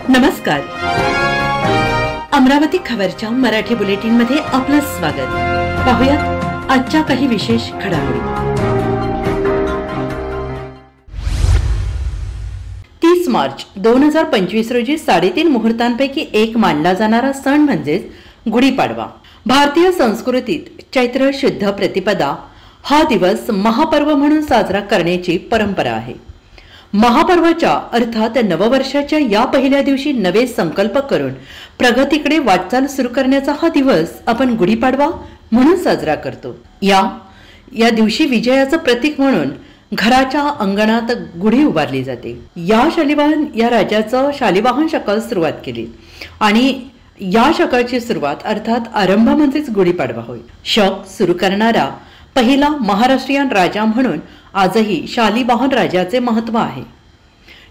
नमस्कार. अमरावती खबरच्या मराठी बुलेटिन मध्ये आपलं स्वागत. पाहूयात आजच्या काही विशेष घडामोडी. 30 मार्च 2025 रोजी 3.5 मुहूर्तांपैकी एक मानला जाणारा सण म्हणजेच गुढीपाडवा. भारतीय संस्कृतीत चैत्र शुद्ध प्रतिपदा हा दिवस महापर्व म्हणून साजरा करण्याची परंपरा आहे. महापर्वाच्या अर्थात नववर्षाच्या या पहिल्या दिवशी नवे संकल्प करून प्रगतीकडे वाटचाल सुरू करण्याचा हा दिवस आपण गुढीपाडवा म्हणून साजरा करतो. या दिवशी विजयाचं प्रतीक म्हणून घराच्या अंगणात गुढी उभारली जाते. या राजाचं शालिवाहन शकाल सुरुवात केली आणि या शकाची सुरुवात अर्थात आरंभ म्हणजेच गुढीपाडवा होय. शक सुरू करणारा पहिला महाराष्ट्रीयन राजा म्हणून आजही शालिवाहन राजाचे महत्व आहे.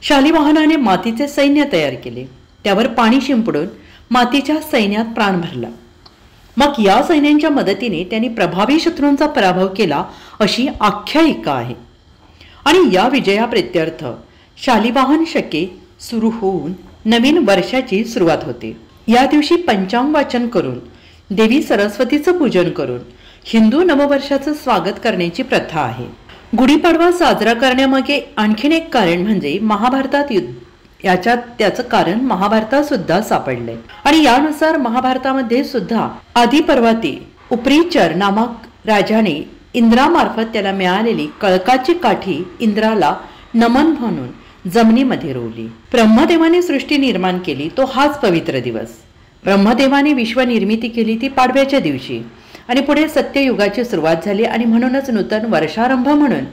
शालिवाहनाने मातीचे सैन्य तयार केले, त्यावर पाणी शिंपडून मातीच्या सैन्यात प्राण भरला. मग या सैन्यांच्या मदतीने त्यांनी प्रभावी शत्रूंचा पराभव केला अशी आख्यायिका आहे. आणि या विजयाप्रित्यर्थ शालिवाहन शके सुरू होऊन नवीन वर्षाची सुरुवात होते. या दिवशी पंचांग वाचन करून देवी सरस्वतीचं पूजन करून हिंदू नववर्षाचं स्वागत करण्याची प्रथा आहे. गुढीपाडवा साजरा करण्यामागे आणखीन एक कारण म्हणजे महाभारतात युद्ध. त्याचं कारण महाभारतात सुद्धा सापडले आणि यानुसार महाभारतामध्ये सुद्धा आदी पर्वती उपरीचर नामक राजाने इंद्रामार्फत त्याला मिळालेली कळकाची काठी इंद्राला नमन म्हणून जमिनीमध्ये रोवली. ब्रह्मदेवाने सृष्टी निर्माण केली तो हाच पवित्र दिवस. ब्रह्मदेवाने विश्व निर्मिती केली ती पाडव्याच्या दिवशी आणि पुढे सत्ययुगाची सुरुवात झाली आणि म्हणूनच नूतन वर्षारंभ म्हणून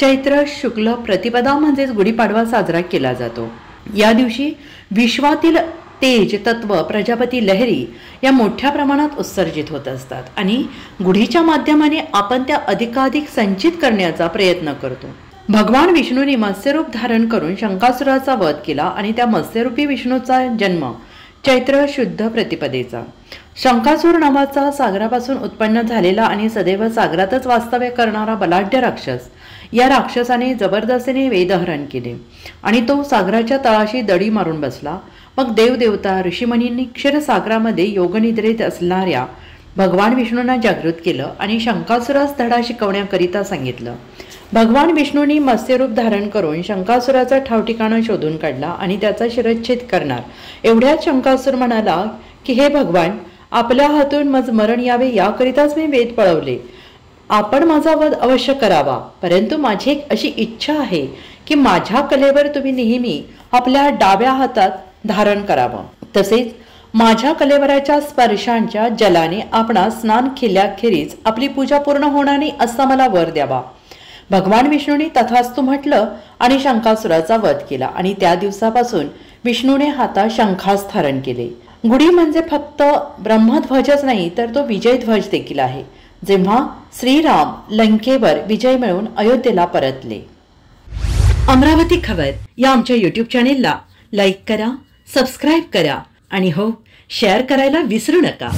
चैत्र शुक्ल प्रतिपदा म्हणजेच गुढीपाडवा साजरा केला जातो. या दिवशी विश्वातील तेज तत्व प्रजापती लहरी या मोठ्या प्रमाणात उत्सर्जित होत असतात आणि गुढीच्या माध्यमाने आपण त्या अधिकाधिक संचित करण्याचा प्रयत्न करतो. भगवान विष्णूने मत्स्यरूप धारण करून शंकासुराचा वध केला आणि त्या मत्स्यरूपी विष्णूचा जन्म चैत्र शुद्ध प्रतिपदेचा. शंकासूर नावाचा सागरापासून उत्पन्न झालेला आणि सदैव सागरातच वास्तव्य करणारा बलाढ्य राक्षस, या राक्षसाने जबरदस्तीने वेदहरण केले आणि तो सागराच्या तळाशी दडी मारून बसला. मग देवदेवता ऋषीमुनींनी क्षीरसागरामध्ये योगनिद्रेत असणाऱ्या भगवान विष्णूंना जागृत केलं आणि शंकासुरास धडा शिकवण्याकरिता सांगितलं. भगवान विष्णूंनी मत्स्यरूप धारण करून शंकासुराचा ठावठिकाणा शोधून काढला आणि त्याचा शिरच्छेद करणार. एवढ्यात शंकासूर म्हणाला की हे भगवान, आपल्या हातून मज मरण यावे याकरिताच मी वेद पळवले. आपण माझा वध अवश्य करावा, परंतु माझी एक अशी इच्छा आहे की माझ्या कलेवर तुम्ही नेहमी आपल्या डाव्या हातात धारण करावं. तसेच माझ्या कलेवराच्या स्पर्शांच्या जलाने आपणास स्नान केल्याखेरीज आपली पूजा पूर्ण होणार नाही असा मला वर द्यावा. भगवान विष्णूने तथास्तु म्हटलं आणि शंकासुराचा वध केला आणि त्या दिवसापासून विष्णूने हातात शंखास धारण केले. गुढी म्हणजे फक्त ब्रह्मध्वजच नाही तर तो विजयध्वज देखील आहे. जेव्हा श्रीराम लंकेवर विजय मिळवून अयोध्येला परतले. अमरावती खबर या आमच्या YouTube चॅनेलला लाईक करा, सबस्क्राईब करा आणि हो शेअर करायला विसरू नका.